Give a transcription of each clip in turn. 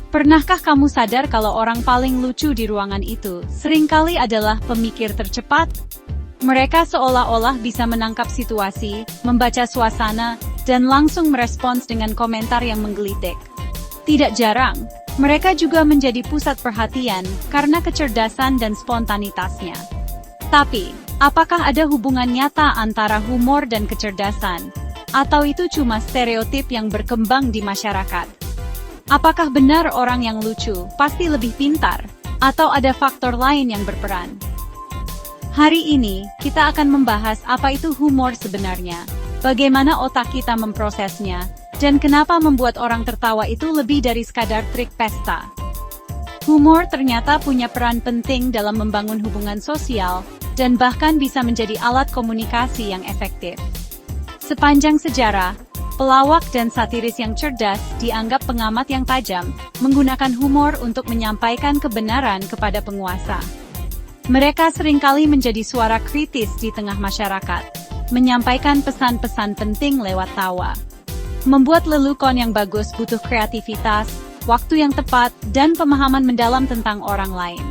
Pernahkah kamu sadar kalau orang paling lucu di ruangan itu seringkali adalah pemikir tercepat? Mereka seolah-olah bisa menangkap situasi, membaca suasana, dan langsung merespons dengan komentar yang menggelitik. Tidak jarang, mereka juga menjadi pusat perhatian karena kecerdasan dan spontanitasnya. Tapi, apakah ada hubungan nyata antara humor dan kecerdasan? Atau itu cuma stereotip yang berkembang di masyarakat? Apakah benar orang yang lucu pasti lebih pintar, atau ada faktor lain yang berperan? Hari ini, kita akan membahas apa itu humor sebenarnya, bagaimana otak kita memprosesnya, dan kenapa membuat orang tertawa itu lebih dari sekadar trik pesta. Humor ternyata punya peran penting dalam membangun hubungan sosial, dan bahkan bisa menjadi alat komunikasi yang efektif. Sepanjang sejarah, pelawak dan satiris yang cerdas dianggap pengamat yang tajam, menggunakan humor untuk menyampaikan kebenaran kepada penguasa. Mereka seringkali menjadi suara kritis di tengah masyarakat, menyampaikan pesan-pesan penting lewat tawa. Membuat lelukon yang bagus butuh kreativitas, waktu yang tepat, dan pemahaman mendalam tentang orang lain.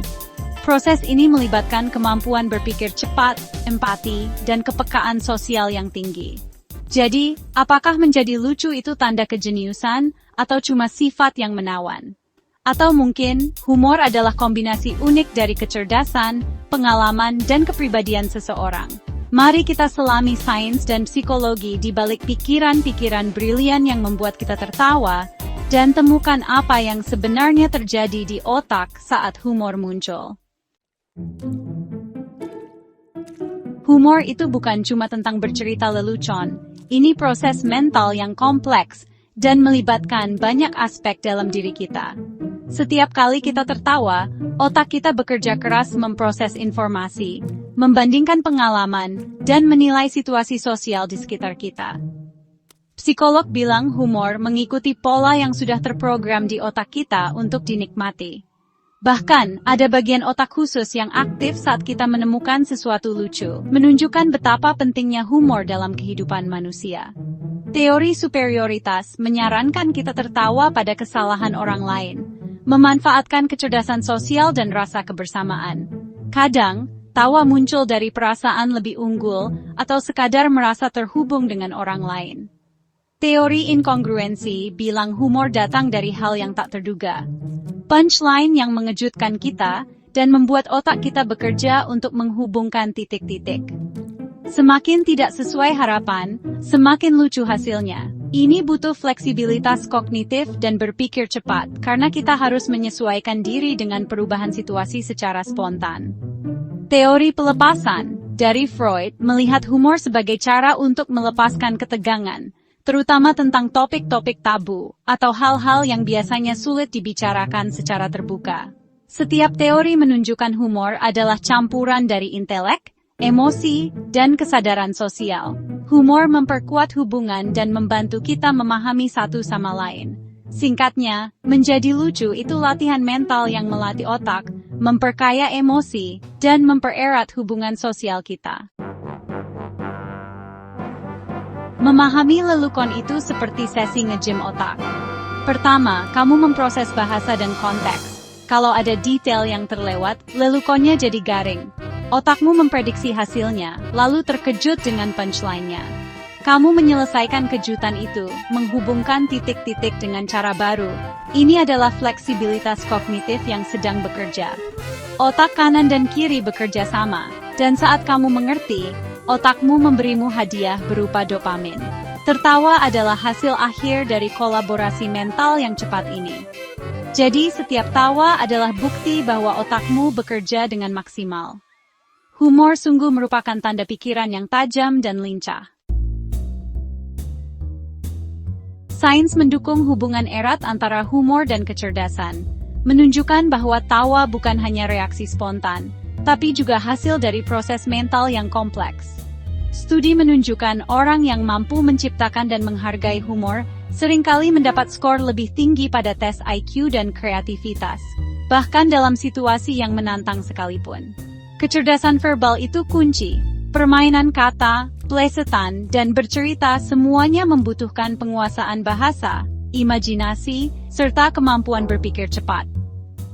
Proses ini melibatkan kemampuan berpikir cepat, empati, dan kepekaan sosial yang tinggi. Jadi, apakah menjadi lucu itu tanda kejeniusan, atau cuma sifat yang menawan? Atau mungkin, humor adalah kombinasi unik dari kecerdasan, pengalaman, dan kepribadian seseorang. Mari kita selami sains dan psikologi di balik pikiran-pikiran brilian yang membuat kita tertawa, dan temukan apa yang sebenarnya terjadi di otak saat humor muncul. Humor itu bukan cuma tentang bercerita lelucon. Ini proses mental yang kompleks dan melibatkan banyak aspek dalam diri kita. Setiap kali kita tertawa, otak kita bekerja keras memproses informasi, membandingkan pengalaman, dan menilai situasi sosial di sekitar kita. Psikolog bilang humor mengikuti pola yang sudah terprogram di otak kita untuk dinikmati. Bahkan, ada bagian otak khusus yang aktif saat kita menemukan sesuatu lucu, menunjukkan betapa pentingnya humor dalam kehidupan manusia. Teori superioritas menyarankan kita tertawa pada kesalahan orang lain, memanfaatkan kecerdasan sosial dan rasa kebersamaan. Kadang, tawa muncul dari perasaan lebih unggul, atau sekadar merasa terhubung dengan orang lain. Teori inkongruensi bilang humor datang dari hal yang tak terduga. Punchline yang mengejutkan kita, dan membuat otak kita bekerja untuk menghubungkan titik-titik. Semakin tidak sesuai harapan, semakin lucu hasilnya. Ini butuh fleksibilitas kognitif dan berpikir cepat, karena kita harus menyesuaikan diri dengan perubahan situasi secara spontan. Teori pelepasan dari Freud melihat humor sebagai cara untuk melepaskan ketegangan, terutama tentang topik-topik tabu, atau hal-hal yang biasanya sulit dibicarakan secara terbuka. Setiap teori menunjukkan humor adalah campuran dari intelek, emosi, dan kesadaran sosial. Humor memperkuat hubungan dan membantu kita memahami satu sama lain. Singkatnya, menjadi lucu itu latihan mental yang melatih otak, memperkaya emosi, dan mempererat hubungan sosial kita. Memahami lelukon itu seperti sesi nge-gym otak. Pertama, kamu memproses bahasa dan konteks. Kalau ada detail yang terlewat, lelukonnya jadi garing. Otakmu memprediksi hasilnya, lalu terkejut dengan punchline-nya. Kamu menyelesaikan kejutan itu, menghubungkan titik-titik dengan cara baru. Ini adalah fleksibilitas kognitif yang sedang bekerja. Otak kanan dan kiri bekerja sama, dan saat kamu mengerti, otakmu memberimu hadiah berupa dopamin. Tertawa adalah hasil akhir dari kolaborasi mental yang cepat ini. Jadi setiap tawa adalah bukti bahwa otakmu bekerja dengan maksimal. Humor sungguh merupakan tanda pikiran yang tajam dan lincah. Sains mendukung hubungan erat antara humor dan kecerdasan, menunjukkan bahwa tawa bukan hanya reaksi spontan, tapi juga hasil dari proses mental yang kompleks. Studi menunjukkan orang yang mampu menciptakan dan menghargai humor seringkali mendapat skor lebih tinggi pada tes IQ dan kreativitas, bahkan dalam situasi yang menantang sekalipun. Kecerdasan verbal itu kunci. Permainan kata, plesetan, dan bercerita semuanya membutuhkan penguasaan bahasa, imajinasi, serta kemampuan berpikir cepat.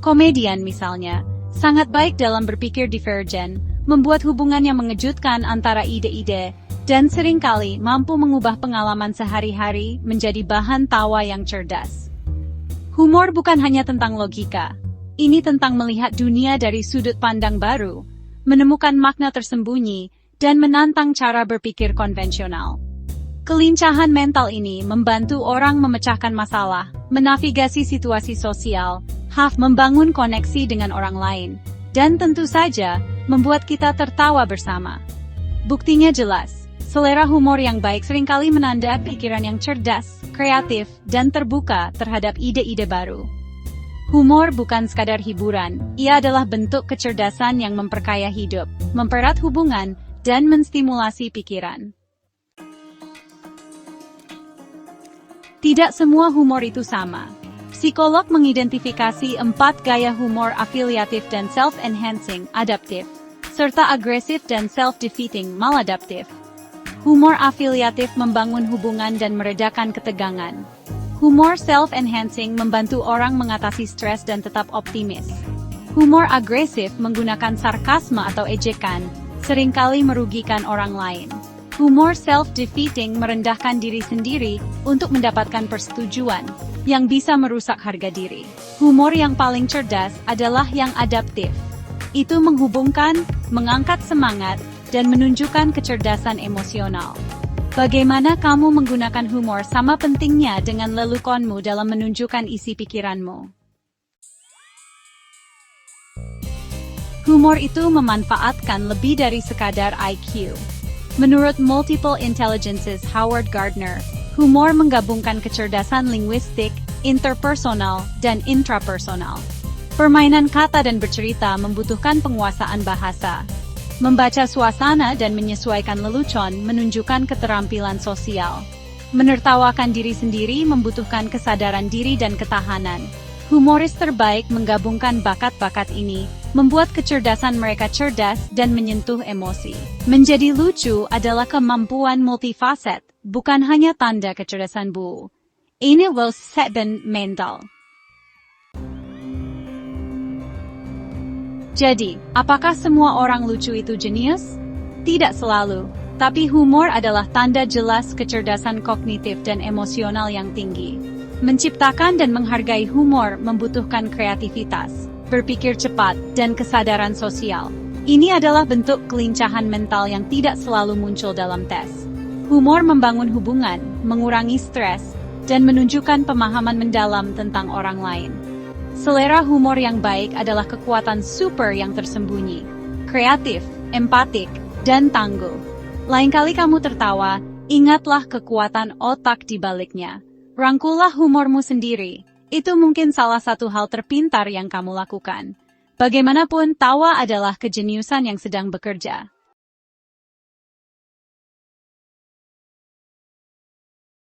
Komedian misalnya, sangat baik dalam berpikir divergen, membuat hubungan yang mengejutkan antara ide-ide, dan seringkali mampu mengubah pengalaman sehari-hari menjadi bahan tawa yang cerdas. Humor bukan hanya tentang logika. Ini tentang melihat dunia dari sudut pandang baru, menemukan makna tersembunyi, dan menantang cara berpikir konvensional. Kelincahan mental ini membantu orang memecahkan masalah, menavigasi situasi sosial, membangun koneksi dengan orang lain, dan tentu saja, membuat kita tertawa bersama. Buktinya jelas, selera humor yang baik seringkali menanda pikiran yang cerdas, kreatif, dan terbuka terhadap ide-ide baru. Humor bukan sekadar hiburan, ia adalah bentuk kecerdasan yang memperkaya hidup, mempererat hubungan, dan menstimulasi pikiran. Tidak semua humor itu sama. Psikolog mengidentifikasi 4 gaya humor afiliatif dan self-enhancing, adaptif, serta agresif dan self-defeating, maladaptif. Humor afiliatif membangun hubungan dan meredakan ketegangan. Humor self-enhancing membantu orang mengatasi stres dan tetap optimis. Humor agresif menggunakan sarkasme atau ejekan, seringkali merugikan orang lain. Humor self-defeating merendahkan diri sendiri untuk mendapatkan persetujuan, yang bisa merusak harga diri. Humor yang paling cerdas adalah yang adaptif. Itu menghubungkan, mengangkat semangat, dan menunjukkan kecerdasan emosional. Bagaimana kamu menggunakan humor sama pentingnya dengan lelukonmu dalam menunjukkan isi pikiranmu. Humor itu memanfaatkan lebih dari sekadar IQ. Menurut Multiple Intelligence's Howard Gardner, humor menggabungkan kecerdasan linguistik, interpersonal, dan intrapersonal. Permainan kata dan bercerita membutuhkan penguasaan bahasa. Membaca suasana dan menyesuaikan lelucon menunjukkan keterampilan sosial. Menertawakan diri sendiri membutuhkan kesadaran diri dan ketahanan. Humoris terbaik menggabungkan bakat-bakat ini, membuat kecerdasan mereka cerdas dan menyentuh emosi. Menjadi lucu adalah kemampuan multifaset, bukan hanya tanda kecerdasan Bu. Ini Wilson mental. Jadi, apakah semua orang lucu itu jenius? Tidak selalu, tapi humor adalah tanda jelas kecerdasan kognitif dan emosional yang tinggi. Menciptakan dan menghargai humor membutuhkan kreativitas, berpikir cepat, dan kesadaran sosial. Ini adalah bentuk kelincahan mental yang tidak selalu muncul dalam tes. Humor membangun hubungan, mengurangi stres, dan menunjukkan pemahaman mendalam tentang orang lain. Selera humor yang baik adalah kekuatan super yang tersembunyi, kreatif, empatik, dan tangguh. Lain kali kamu tertawa, ingatlah kekuatan otak di baliknya. Rangkullah humormu sendiri, itu mungkin salah satu hal terpintar yang kamu lakukan. Bagaimanapun, tawa adalah kejeniusan yang sedang bekerja.